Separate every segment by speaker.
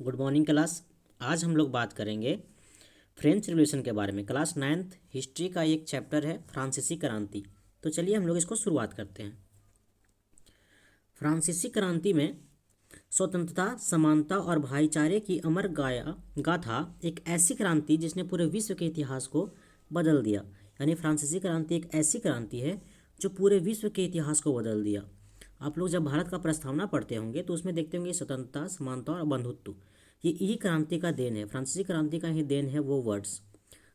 Speaker 1: Good morning class. आज हम लोग बात करेंगे फ्रेंच रिवॉल्यूशन के बारे में। क्लास 9th हिस्ट्री का एक चैप्टर है फ्रांसीसी क्रांति। तो चलिए हम लोग इसको शुरुआत करते हैं। फ्रांसीसी क्रांति में स्वतंत्रता, समानता और भाईचारे की अमर गाथा एक ऐसी क्रांति जिसने पूरे विश्व के इतिहास को बदल दिया। यानी फ्रांसीसी क्रांति एक ऐसी क्रांति है जो पूरे विश्व के इतिहास को बदल दिया। आप लोग जब भारत का प्रस्तावना पढ़ते होंगे तो उसमें देखते होंगे स्वतंत्रता, समानता और बंधुत्व, ये यही क्रांति का देन है। फ्रांसीसी क्रांति का ही देन है वो वर्ड्स।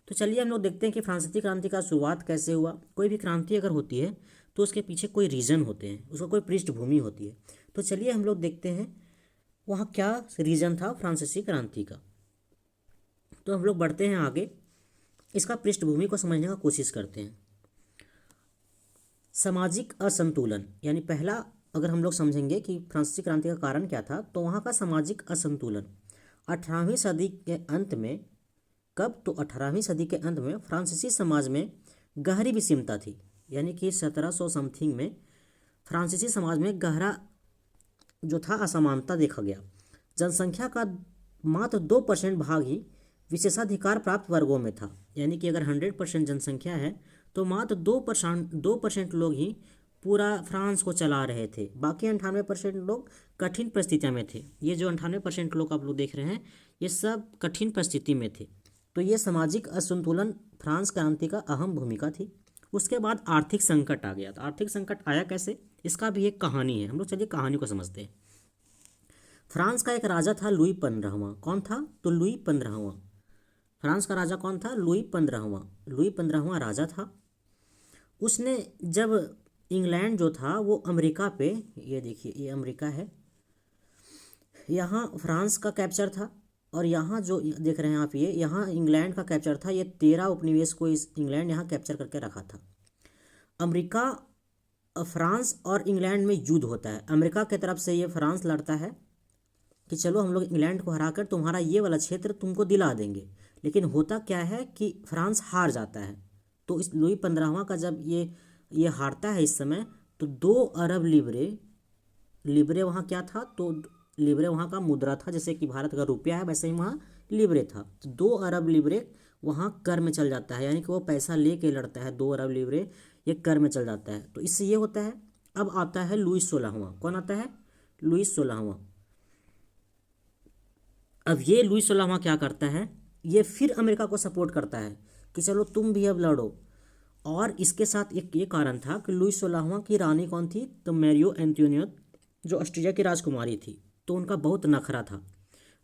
Speaker 1: तो चलिए हम लोग देखते हैं कि फ्रांसीसी क्रांति का शुरुआत कैसे हुआ। कोई भी क्रांति अगर होती है तो उसके पीछे कोई रीज़न होते हैं, उसका कोई पृष्ठभूमि होती है। तो चलिए हम लोग देखते हैं वहाँ क्या रीज़न था फ्रांसीसी क्रांति का। तो हम लोग बढ़ते हैं आगे, इसका पृष्ठभूमि को समझने का कोशिश करते हैं। सामाजिक असंतुलन, यानी पहला अगर हम लोग समझेंगे कि फ्रांसीसी क्रांति का कारण क्या था तो वहाँ का सामाजिक असंतुलन 18वीं सदी के अंत में, कब तो 18वीं सदी के अंत में फ्रांसीसी समाज में गहरी विषमता थी। यानी कि 1700 समथिंग में फ्रांसीसी समाज में गहरा जो था असमानता देखा गया। जनसंख्या का मात्र 2% भाग ही विशेषाधिकार प्राप्त वर्गों में था। यानी कि अगर 100% जनसंख्या है तो मात्र 2% लोग ही पूरा फ्रांस को चला रहे थे, बाकी 98% लोग कठिन परिस्थितियों में थे। ये जो 98% लोग आप लोग देख रहे हैं ये सब कठिन परिस्थिति में थे। तो ये सामाजिक असंतुलन फ्रांस क्रांति का अहम भूमिका थी। उसके बाद आर्थिक संकट आ गया। तो आर्थिक संकट आया कैसे, इसका भी एक कहानी है। हम लोग चलिए कहानी को समझते हैं। फ्रांस का एक राजा था लुई 15वां। कौन था? तो लुई 15वां। फ्रांस का राजा कौन था? लुई 15वां। लुई 15वां राजा था। उसने जब इंग्लैंड जो था वो अमेरिका पे, ये देखिए ये अमेरिका है, यहाँ फ्रांस का कैप्चर था और यहाँ जो देख रहे हैं आप ये यहाँ इंग्लैंड का कैप्चर था। ये 13 उपनिवेश को इस इंग्लैंड यहाँ कैप्चर करके रखा था। अमेरिका, फ्रांस और इंग्लैंड में युद्ध होता है। अमेरिका की तरफ से ये फ्रांस लड़ता है कि चलो हम लोग इंग्लैंड को हराकर तुम्हारा ये वाला क्षेत्र तुमको दिला देंगे। लेकिन होता क्या है कि फ्रांस हार जाता है। तो इस लुई 15वां का जब ये हारता है इस समय, तो 2 अरब लिब्रे वहाँ क्या था, तो लिब्रे वहाँ का मुद्रा था। जैसे कि भारत का रुपया है वैसे ही वहाँ लिब्रे था। तो 2 अरब लिब्रे वहाँ कर में चल जाता है। यानी कि वो पैसा ले के लड़ता है, 2 अरब लिब्रे ये कर में चल जाता है। तो इससे ये होता है। अब आता है लुई 16वां। कौन आता है? लुई 16वां। अब ये लुई 16वां क्या करता है, ये फिर अमेरिका को सपोर्ट करता है कि चलो तुम भी अब लड़ो। और इसके साथ एक ये कारण था कि लुई 16वां की रानी कौन थी, तो मैरियो एंटोनियट, जो ऑस्ट्रिया की राजकुमारी थी। तो उनका बहुत नखरा था।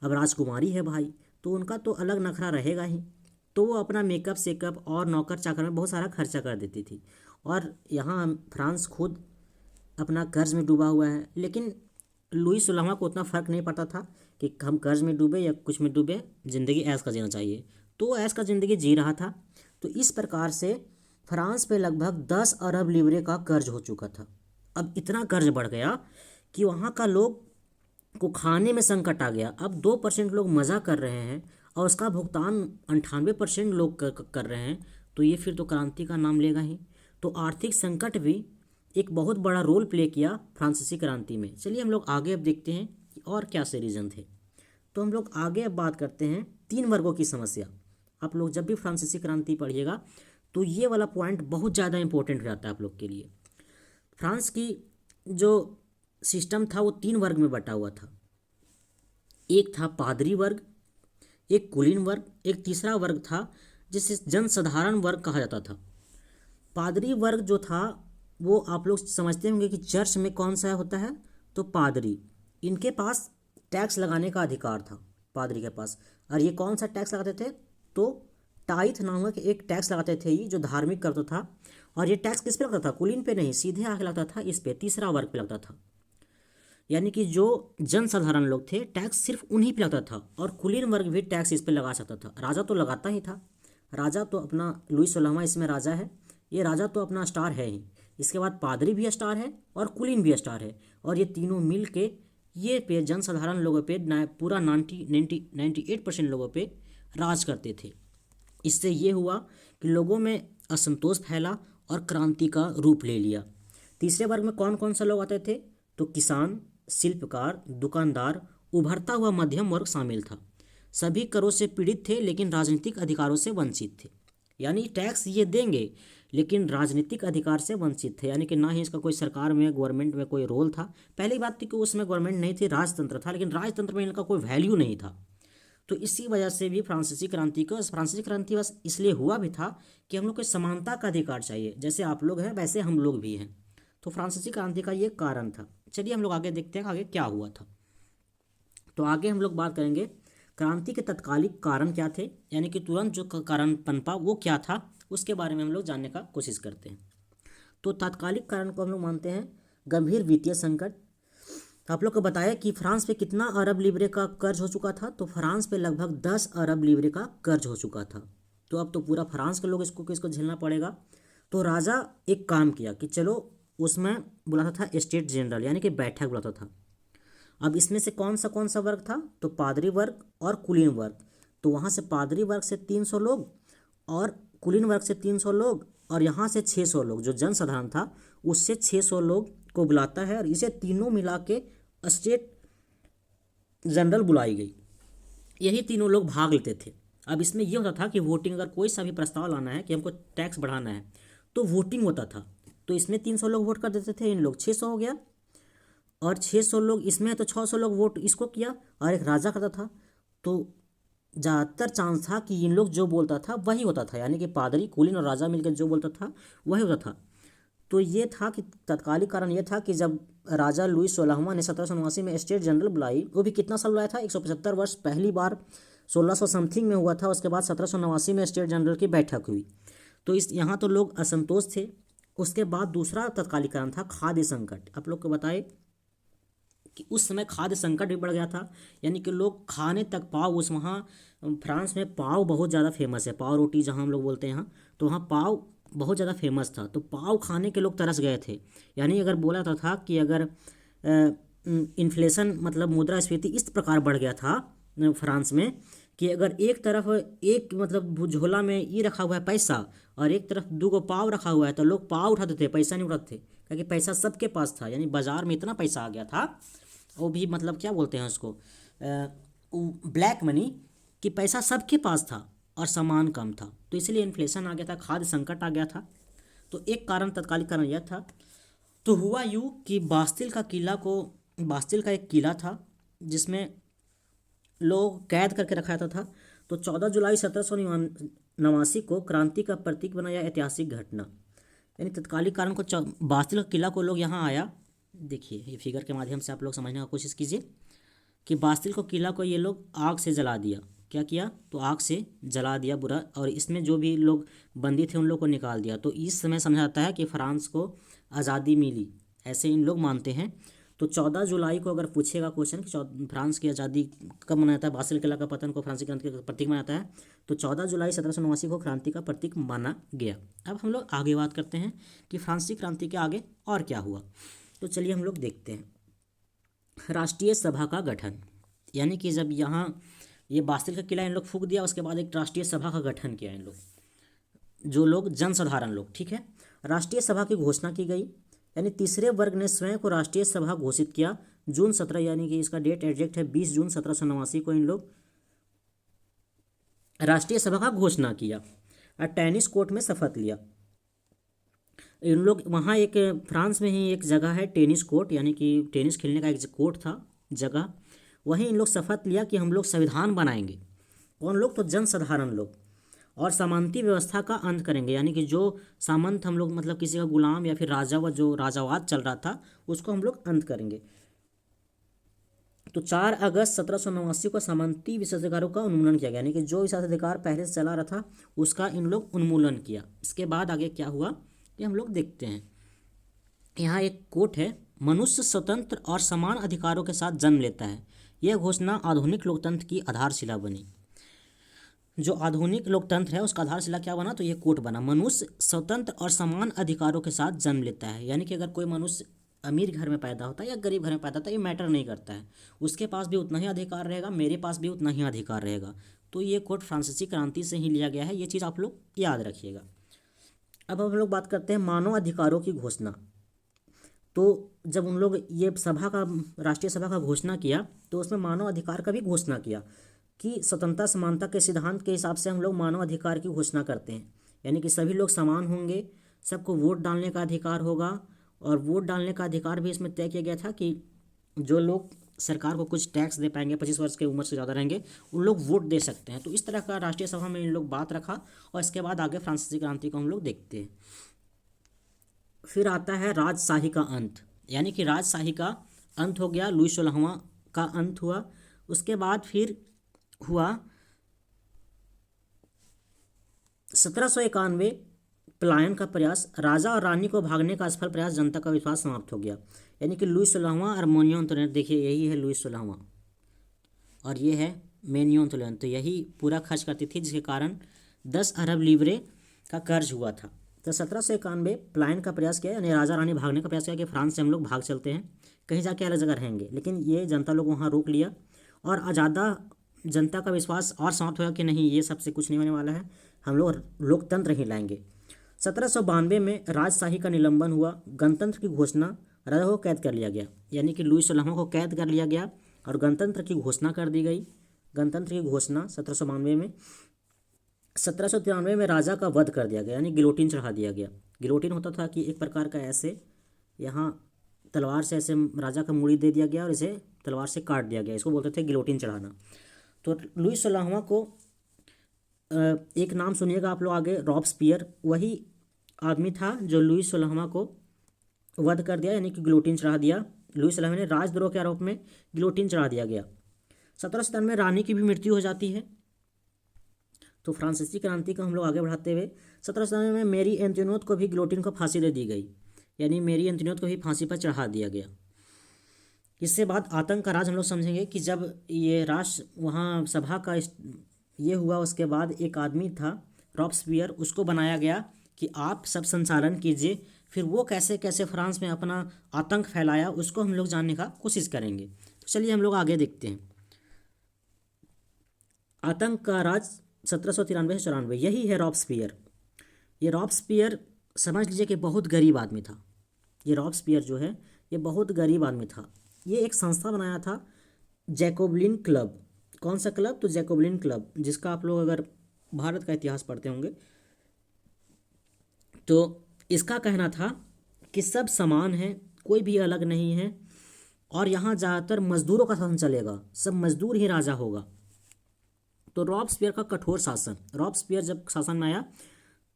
Speaker 1: अब राजकुमारी है भाई, तो उनका तो अलग नखरा रहेगा ही। तो वो अपना मेकअप सेकअप और नौकर चाकर में बहुत सारा खर्चा कर देती थी। और यहाँ फ्रांस खुद अपना कर्ज में डूबा हुआ है। लेकिन लुई 16वां को उतना फ़र्क नहीं पड़ता था कि हम कर्ज में डूबे या कुछ में डूबे, ज़िंदगी ऐश का जीना चाहिए। तो वो ऐश का ज़िंदगी जी रहा था। तो इस प्रकार से फ्रांस पे लगभग 10 अरब लिब्रे का कर्ज हो चुका था। अब इतना कर्ज बढ़ गया कि वहाँ का लोग को खाने में संकट आ गया। अब 2% लोग मज़ा कर रहे हैं और उसका भुगतान 98% लोग कर रहे हैं। तो ये फिर तो क्रांति का नाम लेगा ही। तो आर्थिक संकट भी एक बहुत बड़ा रोल प्ले किया फ्रांसीसी क्रांति में। चलिए हम लोग आगे अब देखते हैं कि और क्या से रीज़न थे। तो हम लोग आगे अब बात करते हैं 3 वर्गों की समस्या। आप लोग जब भी फ्रांसीसी क्रांति पढ़िएगा तो ये वाला पॉइंट बहुत ज़्यादा इंपॉर्टेंट हो जाता है आप लोग के लिए। फ्रांस की जो सिस्टम था वो 3 वर्ग में बटा हुआ था। एक था पादरी वर्ग, एक कुलीन वर्ग, एक तीसरा वर्ग था जिसे जनसाधारण वर्ग कहा जाता था। पादरी वर्ग जो था वो आप लोग समझते होंगे कि चर्च में कौन सा होता है, तो पादरी, इनके पास टैक्स लगाने का अधिकार था पादरी के पास। और ये कौन सा टैक्स लगाते थे, तो टाइथ नाम का एक टैक्स लगाते थे ये, जो धार्मिक करता था। और ये टैक्स किस पे लगता था? कुलीन पे नहीं, सीधे आके लगता था इस पे, तीसरा वर्ग पे लगता था। यानी कि जो जनसाधारण लोग थे टैक्स सिर्फ उन्हीं पे लगता था। और कुलीन वर्ग भी टैक्स इस पे लगा सकता था। राजा तो लगाता ही था। राजा तो अपना लुई 16वां इसमें राजा है, ये राजा तो अपना स्टार है ही। इसके बाद पादरी भी स्टार है और कुलीन भी स्टार है। और ये तीनों मिल के ये पे जनसाधारण लोगों पे पूरा 98% लोगों पे राज करते थे। इससे ये हुआ कि लोगों में असंतोष फैला और क्रांति का रूप ले लिया। तीसरे वर्ग में कौन कौन सा लोग आते थे, तो किसान, शिल्पकार, दुकानदार उभरता हुआ मध्यम वर्ग शामिल था। सभी करों से पीड़ित थे लेकिन राजनीतिक अधिकारों से वंचित थे। यानी टैक्स ये देंगे लेकिन राजनीतिक अधिकार से वंचित थे, यानी कि ना ही इसका कोई सरकार में गवर्नमेंट में कोई रोल था। पहली बात थी कि उसमें गवर्नमेंट नहीं थी, राजतंत्र था, लेकिन राजतंत्र में इनका कोई वैल्यू नहीं था। तो इसी वजह से भी फ्रांसीसी क्रांति बस इसलिए हुआ भी था कि हम लोग को समानता का अधिकार चाहिए, जैसे आप लोग हैं वैसे हम लोग भी हैं। तो फ्रांसीसी क्रांति का ये कारण था। चलिए हम लोग आगे देखते हैं आगे क्या हुआ था। तो आगे हम लोग बात करेंगे क्रांति के तत्कालिक कारण क्या थे, यानी कि तुरंत जो कारण पनपा वो क्या था, उसके बारे में हम लोग जानने का कोशिश करते हैं। तो तात्कालिक कारण को हम लोग मानते हैं गंभीर वित्तीय संकट। तो आप लोग को बताया कि फ्रांस पे कितना अरब लीवरे का कर्ज हो चुका था, तो फ्रांस पे लगभग 10 अरब लीवरे का कर्ज हो चुका था। तो अब तो पूरा फ्रांस के लोग इसको झेलना पड़ेगा। तो राजा एक काम किया कि चलो, उसमें बुलाता था स्टेट जनरल, यानी कि बैठक बुलाता था। अब इसमें से कौन सा वर्ग था, तो पादरी वर्ग और कुलीन वर्ग। तो वहाँ से पादरी वर्ग से 300 लोग और कुलीन वर्ग से 300 लोग और यहाँ से 600 लोग, जो जनसाधारण था उससे 600 लोग को बुलाता है, और इसे तीनों मिला के स्टेट जनरल बुलाई गई। यही तीनों लोग भाग लेते थे। अब इसमें यह होता था कि वोटिंग, अगर कोई सा भी प्रस्ताव लाना है कि हमको टैक्स बढ़ाना है तो वोटिंग होता था। तो इसमें 300 लोग वोट कर देते थे, इन लोग 600 हो गया, और 600 लोग इसमें, तो 600 लोग वोट इसको किया और एक राजा करता था। तो ज़्यादातर चांस था कि इन लोग जो बोलता था वही होता था, यानी कि पादरी, कुलीन और राजा मिलकर जो बोलता था वही होता था। तो ये था कि तत्कालिक कारण ये था कि जब राजा लुई 16वां ने 1789 में स्टेट जनरल बुलाई, वो भी कितना साल बुलाया था, 175 वर्ष, पहली बार 1600 समथिंग में हुआ था, उसके बाद 1789 में स्टेट जनरल की बैठक हुई। तो इस यहाँ तो लोग असंतोष थे। उसके बाद दूसरा तत्कालिक कारण था खाद्य संकट। आप लोग को बताए कि उस समय खाद्य संकट भी बढ़ गया था, यानी कि लोग खाने तक पाव, उस वहाँ फ्रांस में पाव बहुत ज़्यादा फेमस है, पाव रोटी जहाँ हम लोग बोलते हैं यहाँ, तो वहाँ पाव बहुत ज़्यादा फेमस था। तो पाव खाने के लोग तरस गए थे। यानी अगर बोला था कि अगर इन्फ्लेशन मतलब मुद्रास्फीति इस प्रकार बढ़ गया था फ्रांस में कि अगर एक तरफ एक मतलब झोला में ये रखा हुआ है पैसा और एक तरफ 2 पाव रखा हुआ है, तो लोग पाव उठाते थे, पैसा नहीं उठाते थे, क्योंकि पैसा सबके पास था। यानी बाजार में इतना पैसा आ गया था, वो भी मतलब क्या बोलते हैं उसको, ब्लैक मनी, कि पैसा सबके पास था और सामान कम था। तो इसलिए इन्फ्लेशन आ गया था, खाद्य संकट आ गया था। तो एक कारण, तत्कालिक कारण यह था। तो हुआ यूँ कि बास्तिल का एक किला था जिसमें लोग कैद करके रखा जाता था। तो 14 जुलाई 1789 को क्रांति का प्रतीक बना यह ऐतिहासिक घटना। यानी तत्कालिक कारण को बास्तिल का किला को लोग यहाँ आया। देखिए ये फिगर के माध्यम से आप लोग समझने का कोशिश कीजिए कि बास्तिल को किला को ये लोग आग से जला दिया। क्या किया, तो आग से जला दिया बुरा, और इसमें जो भी लोग बंदी थे उन लोग को निकाल दिया। तो इस समय समझा जाता है कि फ्रांस को आज़ादी मिली, ऐसे इन लोग मानते हैं। तो 14 जुलाई को अगर पूछेगा क्वेश्चन कि फ्रांस की आज़ादी कब मनाया जाता है, बास्तिल किला का पतन को फ्रांसीसी क्रांति का प्रतीक माना जाता है, तो 14 जुलाई 1789 को क्रांति का प्रतीक माना गया। अब हम लोग आगे बात करते हैं कि फ्रांसीसी क्रांति के आगे और क्या हुआ। तो चलिए हम लोग देखते हैं राष्ट्रीय सभा का गठन। यानी कि जब यहाँ ये बास्तिल का किला इन लोग फूंक दिया, उसके बाद एक राष्ट्रीय सभा का गठन किया इन लोग, जो लोग जनसाधारण लोग, ठीक है। राष्ट्रीय सभा की घोषणा की गई, यानी तीसरे वर्ग ने स्वयं को राष्ट्रीय सभा घोषित किया जून 17, यानी कि इसका डेट एग्जैक्ट है 20 जून 1789 को इन लोग राष्ट्रीय सभा का घोषणा किया और टेनिस कोर्ट में शपथ लिया। इन लोग वहाँ एक फ्रांस में ही एक जगह है टेनिस कोर्ट, यानी कि टेनिस खेलने का एक कोर्ट था जगह, वहीं इन लोग शपथ लिया कि हम लोग संविधान बनाएंगे। कौन लोग, तो जनसाधारण लोग, और सामंती व्यवस्था का अंत करेंगे, यानी कि जो सामंत हम लोग मतलब किसी का गुलाम या फिर राजा व जो राजावाद चल रहा था उसको हम लोग अंत करेंगे। तो 4 अगस्त 1789 को सामंती विशेषाधिकारों का उन्मूलन किया गया, यानी कि जो विशेषाधिकार पहले से चला रहा था उसका इन लोग उन्मूलन किया। इसके बाद आगे क्या हुआ ये हम लोग देखते हैं। यहाँ एक कोट है, मनुष्य स्वतंत्र और समान अधिकारों के साथ जन्म लेता है। यह घोषणा आधुनिक लोकतंत्र की आधारशिला बनी। जो आधुनिक लोकतंत्र है उसका आधारशिला क्या बना, तो ये कोट बना, मनुष्य स्वतंत्र और समान अधिकारों के साथ जन्म लेता है। यानी कि अगर कोई मनुष्य अमीर घर में पैदा होता है या गरीब घर में पैदा होता है ये मैटर नहीं करता है, उसके पास भी उतना ही अधिकार रहेगा, मेरे पास भी उतना ही अधिकार रहेगा। तो ये कोट फ्रांसीसी क्रांति से ही लिया गया है, ये चीज़ आप लोग याद रखिएगा। अब हम लोग बात करते हैं मानव अधिकारों की घोषणा। तो जब उन लोग ये सभा का राष्ट्रीय सभा का घोषणा किया तो उसमें मानव अधिकार का भी घोषणा किया कि स्वतंत्रता समानता के सिद्धांत के हिसाब से हम लोग मानव अधिकार की घोषणा करते हैं, यानी कि सभी लोग समान होंगे, सबको वोट डालने का अधिकार होगा। और वोट डालने का अधिकार भी इसमें तय किया गया था कि जो लोग सरकार को कुछ टैक्स दे पाएंगे, 25 वर्ष की उम्र से ज़्यादा रहेंगे, उन लोग वोट दे सकते हैं। तो इस तरह का राष्ट्रीय सभा में इन लोग बात रखा और इसके बाद आगे फ्रांसीसी क्रांति को हम लोग देखते हैं। फिर आता है राजशाही का अंत, यानी कि राजशाही का अंत हो गया, लुई 16वां का अंत हुआ। उसके बाद फिर हुआ 1791 पलायन का प्रयास, राजा और रानी को भागने का असफल प्रयास, जनता का विश्वास समाप्त हो गया। यानी कि लुई 16वां और मोनियो एंटोनियट, देखिए यही है लुई 16वां और ये है मेनियो एंटोनियट। तो यही पूरा खर्च करती थी जिसके कारण 10 अरब लीवरे का कर्ज हुआ था। तो 1791 पलायन का प्रयास किया, यानी राजा रानी भागने का प्रयास किया कि फ्रांस से हम लोग भाग चलते हैं, कहीं जाके अलग जगह रहेंगे, लेकिन ये जनता लोग वहाँ रोक लिया और आज़ादा जनता का विश्वास और समाप्त हुआ कि नहीं, ये सबसे कुछ नहीं होने वाला है, हम लोग लोकतंत्र ही लाएंगे। 1792 में राजशाही का निलंबन हुआ, गणतंत्र की घोषणा, राजा को कैद कर लिया गया, यानी कि लुई 16वां को कैद कर लिया गया और गणतंत्र की घोषणा कर दी गई। गणतंत्र की घोषणा 1792 में। 1793 में राजा का वध कर दिया गया, यानी गिलोटिन चढ़ा दिया गया। गिलोटिन होता था कि एक प्रकार का ऐसे यहाँ तलवार से ऐसे राजा का मुड़ी दे दिया गया और इसे तलवार से काट दिया गया, इसको बोलते थे गिलोटिन चढ़ाना। तो लुई 16वां को एक नाम सुनिएगा आप लोग आगे, रॉबस्पियर, वही आदमी था जो लुई 16वां को वध कर दिया, यानी कि गिलोटिन चढ़ा दिया। लुई 16वां ने राजद्रोह के आरोप में गिलोटिन चढ़ा दिया गया। 1797 में रानी की भी मृत्यु हो जाती है। तो फ्रांसीसी क्रांति को हम लोग आगे बढ़ाते हुए 1797 में मेरी एंटोनियट को भी गिलोटिन को फांसी दे दी गई, यानी मेरी एंटोनियट को भी फांसी पर चढ़ा दिया गया। इससे बाद आतंक का राज हम लोग समझेंगे कि जब ये राष्ट्र वहाँ सभा का ये हुआ, उसके बाद एक आदमी था रॉबस्पियर, उसको बनाया गया कि आप सब संचालन कीजिए। फिर वो कैसे कैसे फ्रांस में अपना आतंक फैलाया उसको हम लोग जानने का कोशिश करेंगे। तो चलिए हम लोग आगे देखते हैं। आतंक का राज 1793 से 94, यही है रॉबस्पियर। ये रॉबस्पियर समझ लीजिए कि बहुत गरीब आदमी था। ये रॉबस्पियर जो है ये बहुत गरीब आदमी था। ये एक संस्था बनाया था जैकोबिन क्लब। कौन सा क्लब? तो जैकोबिन क्लब, जिसका आप लोग अगर भारत का इतिहास पढ़ते होंगे तो इसका कहना था कि सब समान हैं, कोई भी अलग नहीं है और यहाँ ज़्यादातर मजदूरों का शासन चलेगा, सब मजदूर ही राजा होगा। तो रॉबस्पियर का कठोर शासन, रॉबस्पियर जब शासन में आया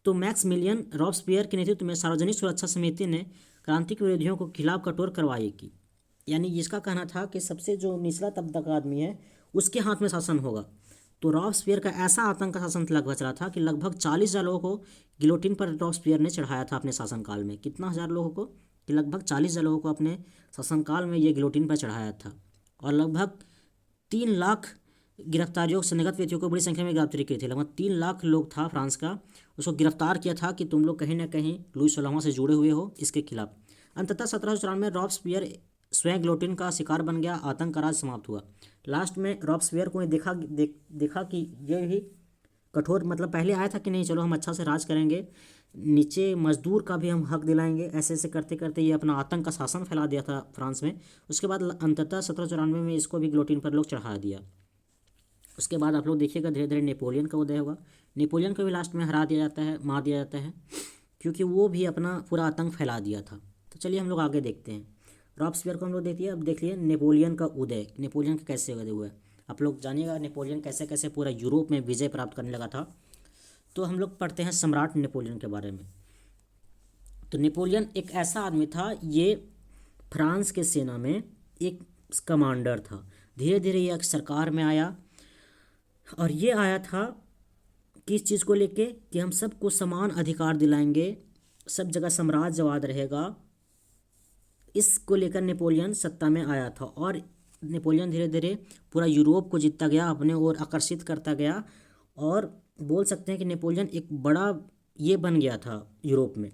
Speaker 1: तो मैक्समिलियन रॉबस्पियर के नेतृत्व में सार्वजनिक सुरक्षा समिति ने क्रांतिक विरोधियों को खिलाफ कठोर कार्रवाई की। यानी जिसका कहना था कि सबसे जो निचला तबका का आदमी है उसके हाथ में शासन होगा। तो रॉबस्पियर का ऐसा आतंक का शासन लगभग चला था कि लगभग 40,000 लोगों को गिलोटिन पर रॉबस्पियर ने चढ़ाया था अपने शासनकाल में। कितना हज़ार लोगों को? कि लगभग 40,000 लोगों को अपने शासनकाल में ये गिलोटिन पर चढ़ाया था और लगभग 3 लाख गिरफ्तारियों से निगत व्यक्तियों को बड़ी संख्या में गिरफ्तारी की थी। लगभग 3 लाख लोग था फ्रांस का, उसको गिरफ्तार किया था कि तुम लोग कहीं ना कहीं लुई 16वां से जुड़े हुए हो इसके खिलाफ। अंततः 1794 में रॉबस्पियर स्वयं गिलोटिन का शिकार बन गया, आतंक का राज समाप्त हुआ। लास्ट में रॉबस्पियर को देखा कि ये भी कठोर, मतलब पहले आया था कि नहीं चलो हम अच्छा से राज करेंगे, नीचे मजदूर का भी हम हक दिलाएंगे, ऐसे ऐसे करते करते ये अपना आतंक का शासन फैला दिया था फ्रांस में। उसके बाद अंततः 1794 में इसको भी गिलोटिन पर लोग चढ़ा दिया। उसके बाद आप लोग देखिएगा धीरे धीरे नेपोलियन का उदय होगा। नेपोलियन को भी लास्ट में हरा दिया जाता है, मार दिया जाता है, क्योंकि वो भी अपना पूरा आतंक फैला दिया था। तो चलिए हम लोग आगे देखते हैं। रॉबस्पियर को हम लोग देखिए, अब देख लिए नेपोलियन का उदय, नेपोलियन का कैसे उदय हुआ है आप लोग जानिएगा। नेपोलियन कैसे कैसे पूरा यूरोप में विजय प्राप्त करने लगा था। तो हम लोग पढ़ते हैं सम्राट नेपोलियन के बारे में। तो नेपोलियन एक ऐसा आदमी था, ये फ्रांस के सेना में एक कमांडर था। धीरे धीरे ये सरकार में आया और ये आया था किस चीज़ को लेके कि हम सबको समान अधिकार दिलाएंगे, सब जगह साम्राज्यवाद रहेगा। इसको लेकर नेपोलियन सत्ता में आया था और नेपोलियन धीरे धीरे पूरा यूरोप को जीतता गया, अपने ओर आकर्षित करता गया और बोल सकते हैं कि नेपोलियन एक बड़ा ये बन गया था यूरोप में।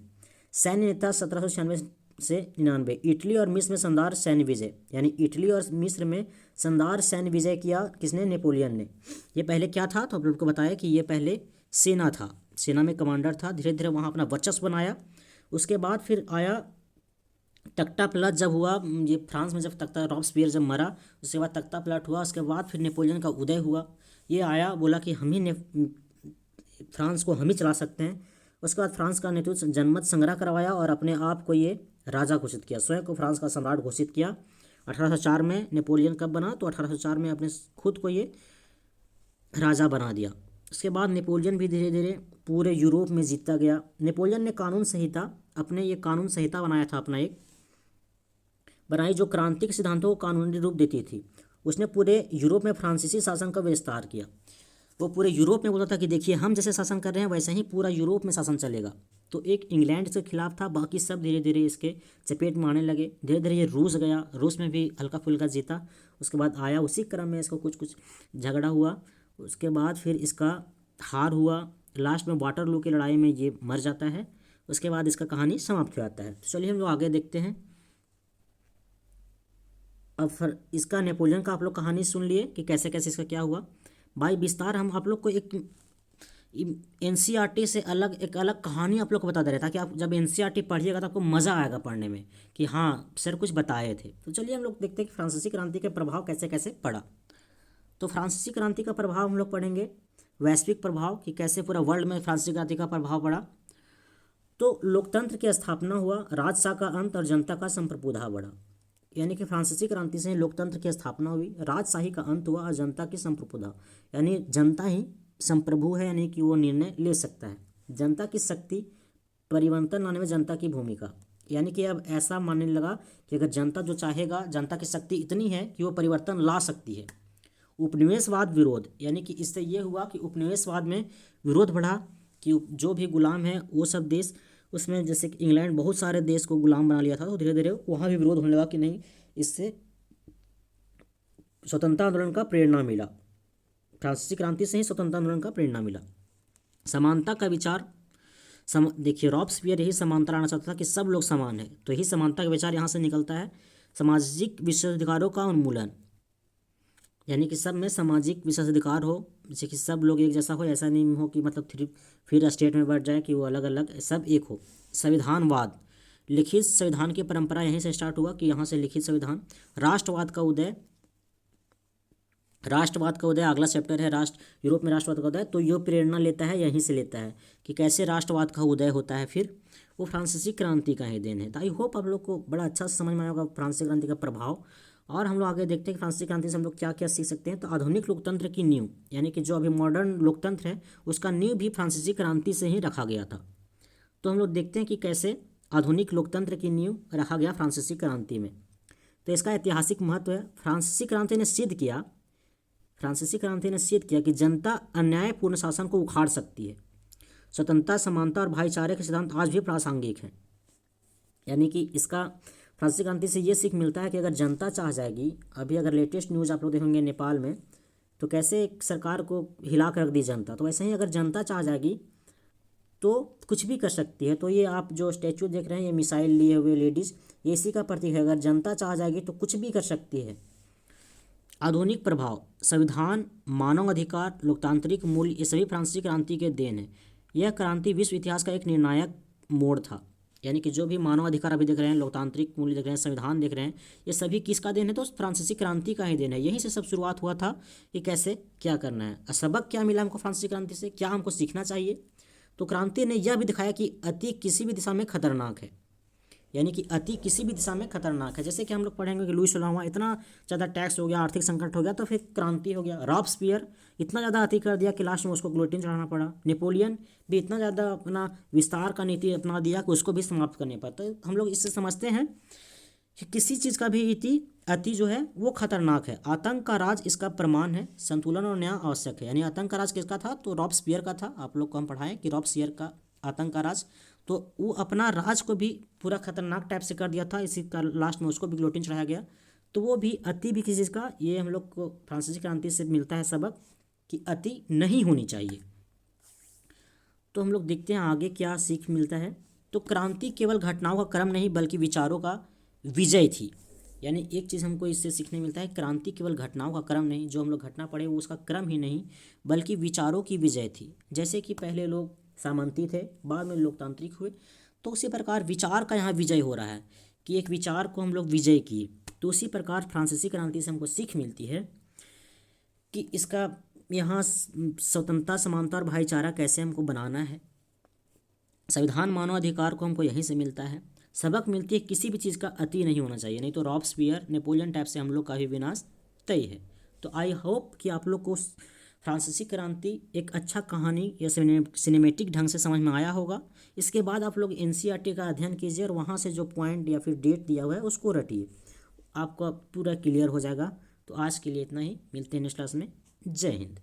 Speaker 1: सैन्य नेता 1796 से 99, इटली और मिस्र में शानदार सैन्य विजय, यानी इटली और मिस्र में शानदार सैन्य विजय किया किसने? नेपोलियन ने। ये पहले क्या था? तो आप लोग को बताया कि ये पहले सेना था, सेना में कमांडर था, धीरे धीरे वहाँ अपना वर्चस्व बनाया। उसके बाद फिर आया तख्ता पलट जब हुआ, ये फ्रांस में जब तख्ता रॉब्सपियर जब मरा, उसके बाद तख्ता पलट हुआ, उसके बाद फिर नेपोलियन का उदय हुआ। ये आया, बोला कि हम ही ने फ्रांस को हम ही चला सकते हैं। उसके बाद फ्रांस का नेतृत्व जनमत संग्रह करवाया और अपने आप को ये राजा घोषित किया, स्वयं को फ्रांस का सम्राट घोषित किया। 1804 में नेपोलियन कब बना, तो 1804 में अपने खुद को ये राजा बना दिया। उसके बाद नेपोलियन भी धीरे धीरे पूरे यूरोप में जीतता गया। नेपोलियन ने कानून संहिता, अपने ये कानून संहिता बनाया था, अपना एक बनाई जो क्रांतिक सिद्धांतों को कानूनी रूप देती थी। उसने पूरे यूरोप में फ्रांसीसी शासन का विस्तार किया। वो पूरे यूरोप में बोलता था कि देखिए हम जैसे शासन कर रहे हैं वैसे ही पूरा यूरोप में शासन चलेगा। तो एक इंग्लैंड के खिलाफ था, बाकी सब धीरे धीरे इसके चपेट में आने लगे। धीरे धीरे ये रूस गया, रूस में भी हल्का फुल्का जीता। उसके बाद आया, उसी क्रम में इसको कुछ कुछ झगड़ा हुआ। उसके बाद फिर इसका हार हुआ, लास्ट में वाटरलू की लड़ाई में ये मर जाता है। उसके बाद इसका कहानी समाप्त हो जाता है। तो चलिए हम लोग आगे देखते हैं। अब फिर इसका नेपोलियन का आप लोग कहानी सुन लिए कि कैसे कैसे इसका क्या हुआ। भाई विस्तार हम आप लोग को एक एनसीईआरटी से अलग एक अलग कहानी आप लोग को बता दे रहा था कि आप जब एनसीईआरटी पढ़िएगा तो आपको मज़ा आएगा पढ़ने में कि हाँ सर कुछ बताए थे। तो चलिए हम लोग देखते हैं कि फ्रांसीसी क्रांति के प्रभाव कैसे कैसे पड़ा। तो फ्रांसीसी क्रांति का प्रभाव हम लोग पढ़ेंगे, वैश्विक प्रभाव कि कैसे पूरा वर्ल्ड में फ्रांसीसी क्रांति का प्रभाव पड़ा। तो लोकतंत्र की स्थापना हुआ, राजशाह का अंत और जनता का संप्रभुता बढ़ा। यानी कि फ्रांसीसी क्रांति से लोकतंत्र की स्थापना हुई, राजशाही का अंत हुआ और जनता की संप्रभुता, यानी जनता ही संप्रभु है, यानी कि वो निर्णय ले सकता है। जनता की शक्ति, परिवर्तन लाने में जनता की भूमिका, यानी कि अब ऐसा मानने लगा कि अगर जनता जो चाहेगा, जनता की शक्ति इतनी है कि वो परिवर्तन ला सकती है। उपनिवेशवाद विरोध, यानी कि इससे ये हुआ कि उपनिवेशवाद में विरोध बढ़ा कि जो भी गुलाम है वो सब देश, उसमें जैसे कि इंग्लैंड बहुत सारे देश को गुलाम बना लिया था, तो धीरे धीरे वहाँ भी विरोध होने लगा कि नहीं, इससे स्वतंत्रता आंदोलन का प्रेरणा मिला। फ्रांसीसी क्रांति से ही स्वतंत्रता आंदोलन का प्रेरणा मिला। समानता का विचार, देखिए रॉब्सपियर यही समानता लाना चाहता था कि सब लोग समान है, तो यही समानता का विचार यहाँ से निकलता है। सामाजिक विशेषाधिकारों का उन्मूलन, यानी कि सब में सामाजिक विशेषाधिकार हो, जैसे कि सब लोग एक जैसा हो, ऐसा नहीं हो कि मतलब फिर स्टेट में बढ़ जाए कि वो अलग अलग, सब एक हो। संविधानवाद, लिखित संविधान की परंपरा यहीं से स्टार्ट हुआ कि यहाँ से लिखित संविधान। राष्ट्रवाद का उदय, राष्ट्रवाद का उदय अगला चैप्टर है, यूरोप में राष्ट्रवाद का उदय। तो ये प्रेरणा लेता है, यहीं से लेता है कि कैसे राष्ट्रवाद का उदय होता है, फिर वो फ्रांसीसी क्रांति का ही देन है। तो आई होप आप लोग को बड़ा अच्छा समझ में आया होगा फ्रांसीसी क्रांति का प्रभाव। और हम लोग आगे देखते हैं कि फ्रांसीसी क्रांति से हम लोग क्या क्या सीख सकते हैं। तो आधुनिक लोकतंत्र की नींव, यानी कि जो अभी मॉडर्न लोकतंत्र है उसका नींव भी फ्रांसीसी क्रांति से ही रखा गया था। तो हम लोग देखते हैं कि कैसे आधुनिक लोकतंत्र की नींव रखा गया फ्रांसीसी क्रांति में। तो इसका ऐतिहासिक महत्व है। फ्रांसीसी क्रांति ने सिद्ध किया कि जनता अन्यायपूर्ण शासन को उखाड़ सकती है। स्वतंत्रता, समानता और भाईचारे के सिद्धांत आज भी प्रासंगिक हैं। यानी कि इसका फ्रांसीसी क्रांति से ये सीख मिलता है कि अगर जनता चाह जाएगी, अभी अगर लेटेस्ट न्यूज़ आप लोग देखेंगे नेपाल में, तो कैसे एक सरकार को हिला कर रख दी जनता, तो वैसे ही अगर जनता चाह जाएगी तो कुछ भी कर सकती है। तो ये आप जो स्टैचू देख रहे हैं, ये मिसाइल लिए हुए लेडीज़, ये इसी का प्रतीक है। अगर जनता चाह जाएगी तो कुछ भी कर सकती है। आधुनिक प्रभाव, संविधान, मानव अधिकार, लोकतांत्रिक मूल्य, ये सभी फ्रांसीसी क्रांति के देन है। यह क्रांति विश्व इतिहास का एक निर्णायक मोड़ था। यानी कि जो भी मानव अधिकार अभी देख रहे हैं, लोकतांत्रिक मूल्य देख रहे हैं, संविधान देख रहे हैं, ये सभी किसका देन है, तो फ्रांसीसी क्रांति का ही देन है। यहीं से सब शुरुआत हुआ था कि कैसे क्या करना है। सबक क्या मिला हमको फ्रांसीसी क्रांति से, क्या हमको सीखना चाहिए। तो क्रांति ने यह भी दिखाया कि अति किसी भी दिशा में खतरनाक है, यानी कि अति किसी भी दिशा में खतरनाक है। जैसे कि हम लोग पढ़ेंगे कि लुई सोलहवां इतना ज़्यादा टैक्स हो गया, आर्थिक संकट हो गया, तो फिर क्रांति हो गया। रॉब्सपियर इतना ज़्यादा अति कर दिया कि लास्ट में उसको गिलोटिन चढ़ाना पड़ा। नेपोलियन भी इतना ज़्यादा अपना विस्तार का नीति अपना दिया कि उसको भी समाप्त करने पड़ा। तो हम लोग इससे समझते हैं कि किसी चीज़ का भी अति जो है वो खतरनाक है। आतंक का राज इसका प्रमाण है। संतुलन और न्याय आवश्यक है। यानी आतंक का राज किसका था, तो रॉब्सपियर का था। आप लोग को हम पढ़ाएं कि रॉब्सपियर का आतंक का राज, तो वो अपना राज को भी पूरा खतरनाक टाइप से कर दिया था, इसी का लास्ट में उसको भी गिलोटिन चढ़ाया गया। तो वो भी अति भी किसी चीज़ का, ये हम लोग को फ्रांसीसी क्रांति से मिलता है सबक कि अति नहीं होनी चाहिए। तो हम लोग देखते हैं आगे क्या सीख मिलता है। तो क्रांति केवल घटनाओं का क्रम नहीं बल्कि विचारों का विजय थी। यानी एक चीज़ हमको इससे सीखने मिलता है, क्रांति केवल घटनाओं का क्रम नहीं, जो हम लोग घटना पढ़े वो उसका क्रम ही नहीं बल्कि विचारों की विजय थी। जैसे कि पहले लोग सामंती थे, बाद में लोकतांत्रिक हुए, तो उसी प्रकार विचार का यहाँ विजय हो रहा है कि एक विचार को हम लोग विजय किए। तो उसी प्रकार फ्रांसीसी क्रांति से हमको सीख मिलती है कि इसका यहाँ स्वतंत्रता, समानता और भाईचारा कैसे हमको बनाना है। संविधान मानव अधिकार को हमको यहीं से मिलता है। सबक मिलती है किसी भी चीज़ का अति नहीं होना चाहिए, नहीं तो रॉबस्पियर, नेपोलियन टाइप से हम लोग का भी विनाश तय है। तो आई होप कि आप लोग को फ्रांसीसी क्रांति एक अच्छा कहानी या सिनेमेटिक ढंग से समझ में आया होगा। इसके बाद आप लोग एनसीईआरटी का अध्ययन कीजिए और वहाँ से जो पॉइंट या फिर डेट दिया हुआ है उसको रटिए, आपका पूरा क्लियर हो जाएगा। तो आज के लिए इतना ही, मिलते हैं नेक्स्ट क्लास में। जय हिंद।